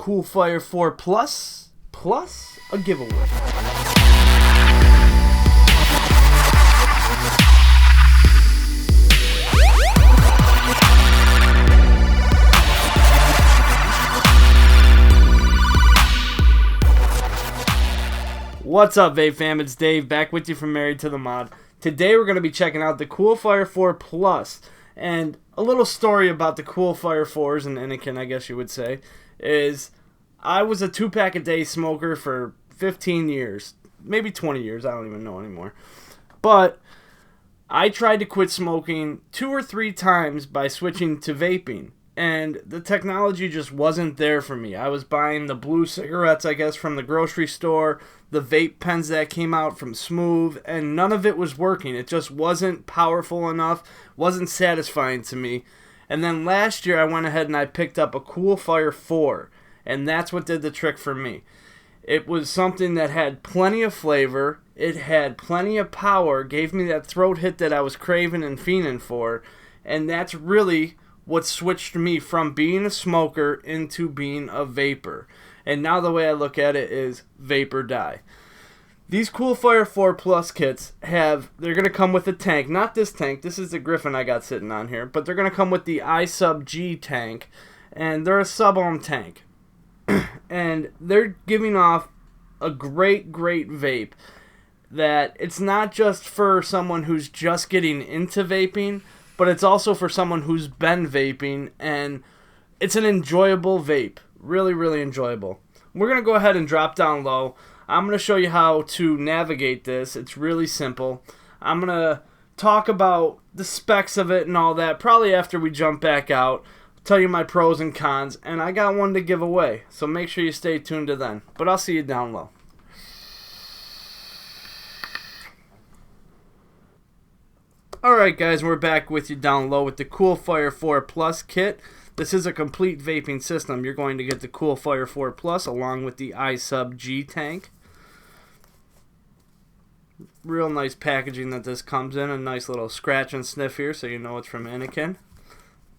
coolfire 4 plus a giveaway. What's up, Vape fam? It's Dave, back with you from Married to the Mod. Today we're going to be checking out the coolfire 4 plus, and a little story about the coolfire 4s and Anakin, I guess you would say, is I was a 2-pack a day smoker for 15 years, maybe 20 years, I don't even know anymore. But I tried to quit smoking 2 or 3 times by switching to vaping. And the technology just wasn't there for me. I was buying the blue cigarettes, I guess, from the grocery store, the vape pens that came out from Smooth, and none of it was working. It just wasn't powerful enough, wasn't satisfying to me. And then last year I went ahead and I picked up a coolfire 4, and that's what did the trick for me. It was something that had plenty of flavor, it had plenty of power, gave me that throat hit that I was craving and fiending for, and that's really what switched me from being a smoker into being a vapor. And now the way I look at it is vape or die. These coolfire 4 plus kits they're going to come with a tank. Not this tank, this is the Griffin I got sitting on here, but they're going to come with the I-Sub-G tank, and they're a sub-ohm tank. And they're giving off a great vape that it's not just for someone who's just getting into vaping, but it's also for someone who's been vaping, and it's an enjoyable vape. Really enjoyable. We're going to go ahead and drop down low. I'm going to show you how to navigate this. It's really simple. I'm going to talk about the specs of it and all that probably after we jump back out. Tell you my pros and cons, and I got one to give away, so make sure you stay tuned to then. But I'll see you down low. Alright guys, we're back with you down low with the coolfire 4 plus kit. This is a complete vaping system. You're going to get the coolfire 4 plus along with the I-Sub-G tank. Real nice packaging that this comes in. A nice little scratch and sniff here so you know it's from Anakin.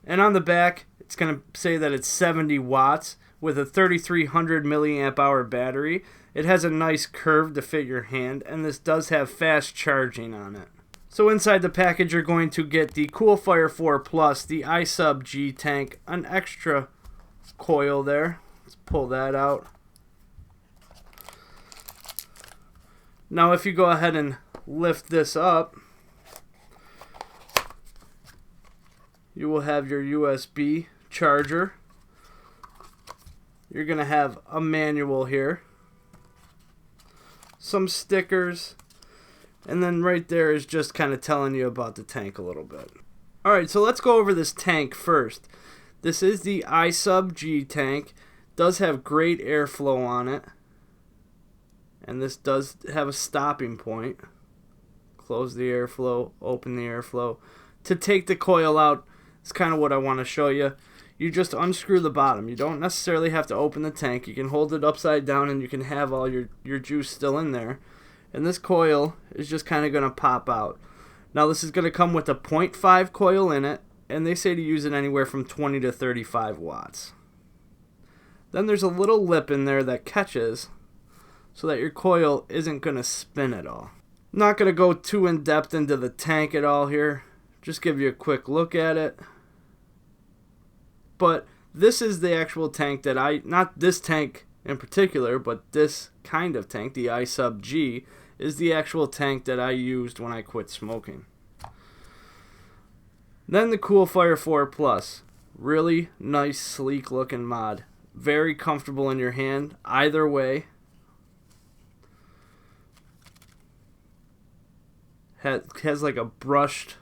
And on the back, it's going to say that it's 70 watts with a 3300 milliamp hour battery. It has a nice curve to fit your hand, and this does have fast charging on it. So inside the package, you're going to get the coolfire 4 plus, the I-Sub-G tank, an extra coil there. Let's pull that out. Now if you go ahead and lift this up, you will have your USB charger. You're going to have a manual here, some stickers, and then right there is just kind of telling you about the tank a little bit. Alright, so let's go over this tank first. This is the I-Sub-G tank. Does have great airflow on it. And this does have a stopping point. Close the airflow, open the airflow. To take the coil out, it's kind of what I want to show you. You just unscrew the bottom. You don't necessarily have to open the tank. You can hold it upside down and you can have all your juice still in there. And this coil is just kind of going to pop out. Now this is going to come with a 0.5 coil in it, and they say to use it anywhere from 20 to 35 watts. Then there's a little lip in there that catches so that your coil isn't going to spin at all. I'm not going to go too in depth into the tank at all here. Just give you a quick look at it. But this is the actual tank that not this tank in particular, but this kind of tank, the I-Sub-G, is the actual tank that I used when I quit smoking. Then the coolfire 4 plus. Really nice, sleek looking mod. Very comfortable in your hand, either way. Has like a brushed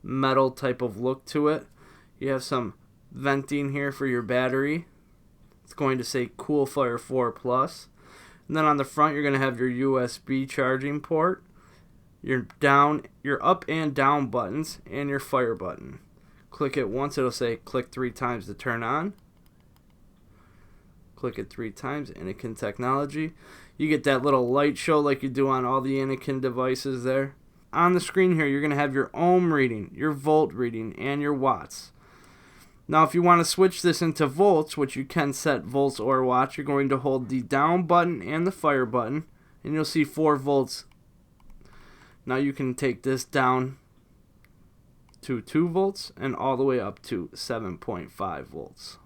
metal type of look to it. You have some venting here for your battery. It's going to say coolfire 4 plus. And then on the front, you're going to have your USB charging port, your up and down buttons, and your fire button. Click it once, it'll say click 3 times to turn on. Click it 3 times, Anakin technology. You get that little light show like you do on all the Anakin devices there. On the screen here, you're going to have your ohm reading, your volt reading, and your watts. Now if you want to switch this into volts, which you can set volts or watts, you're going to hold the down button and the fire button, and you'll see 4 volts. Now you can take this down to 2 volts and all the way up to 7.5 volts.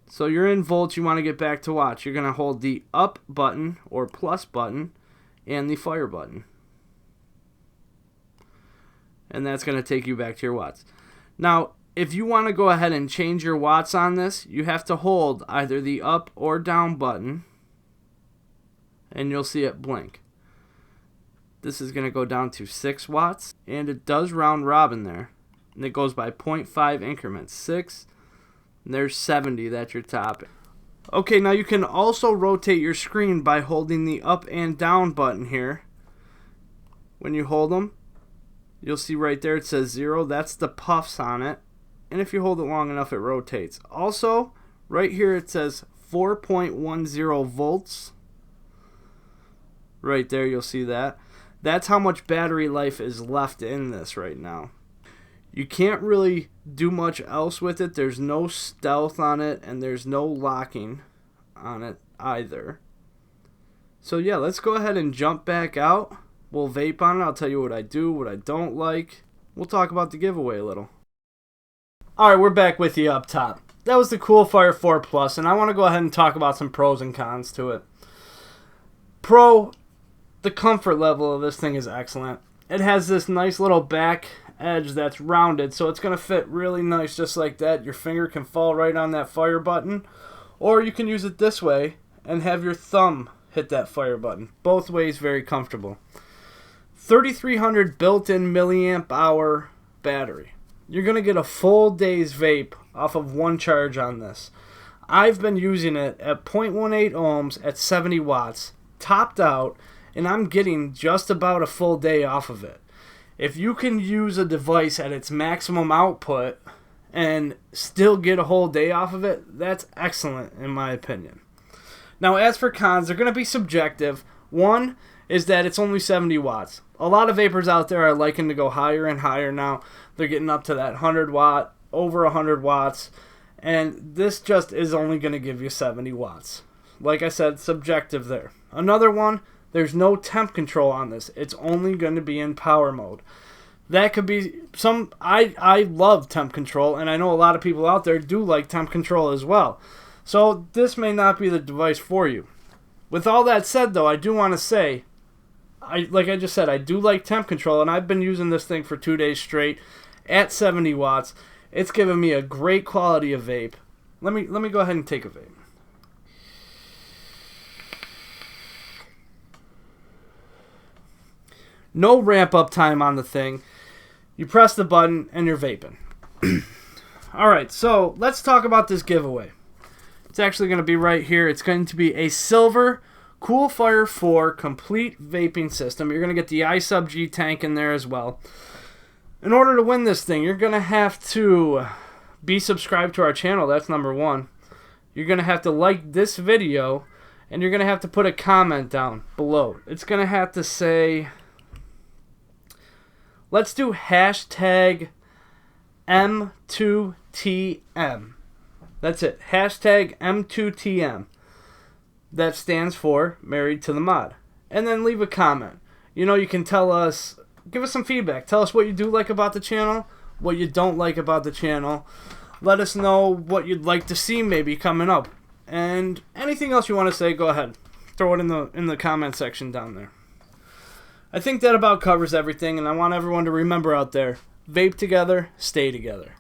So you're in volts, you want to get back to watts. You're going to hold the up button or plus button and the fire button. And that's going to take you back to your watts. Now, if you want to go ahead and change your watts on this, you have to hold either the up or down button, and you'll see it blink. This is going to go down to 6 watts, and it does round robin there. And it goes by 0.5 increments. 6, and there's 70, that's your top. Okay, now you can also rotate your screen by holding the up and down button here. When you hold them, you'll see right there it says 0. That's the puffs on it. And if you hold it long enough, it rotates. Also, right here it says 4.10 volts. Right there, you'll see that. That's how much battery life is left in this right now. You can't really do much else with it. There's no stealth on it, and there's no locking on it either. So yeah, let's go ahead and jump back out. We'll vape on it. I'll tell you what I do, what I don't like. We'll talk about the giveaway a little. Alright, we're back with you up top. That was the Coolfire 4 Plus, and I want to go ahead and talk about some pros and cons to it. Pro, the comfort level of this thing is excellent. It has this nice little back edge that's rounded, so it's going to fit really nice just like that. Your finger can fall right on that fire button, or you can use it this way and have your thumb hit that fire button. Both ways very comfortable. 3300 built-in milliamp hour battery. You're going to get a full day's vape off of one charge on this. I've been using it at 0.18 ohms at 70 watts, topped out, and I'm getting just about a full day off of it. If you can use a device at its maximum output and still get a whole day off of it, that's excellent in my opinion. Now as for cons, they're going to be subjective. One is that it's only 70 watts. A lot of vapors out there are liking to go higher and higher now. They're getting up to that 100 watt, over 100 watts, and this just is only going to give you 70 watts. Like I said, subjective there. Another one, there's no temp control on this. It's only going to be in power mode. That could be some... I love temp control, and I know a lot of people out there do like temp control as well. So this may not be the device for you. With all that said, though, I do want to say, like I just said, I do like temp control, and I've been using this thing for 2 days straight at 70 watts. It's given me a great quality of vape. Let me go ahead and take a vape. No ramp up time on the thing. You press the button and you're vaping. Alright, so let's talk about this giveaway. It's actually going to be right here. It's going to be a silver Coolfire 4 complete vaping system. You're going to get the I-Sub-G tank in there as well. In order to win this thing, you're going to have to be subscribed to our channel. That's number one. You're going to have to like this video, and you're going to have to put a comment down below. It's going to have to say... Let's do hashtag M2TM. That's it. Hashtag M2TM. That stands for Married to the Mod. And then leave a comment. You know, you can tell us, give us some feedback. Tell us what you do like about the channel, what you don't like about the channel. Let us know what you'd like to see maybe coming up. And anything else you want to say, go ahead. Throw it in the comment section down there. I think that about covers everything, and I want everyone to remember out there, vape together, stay together.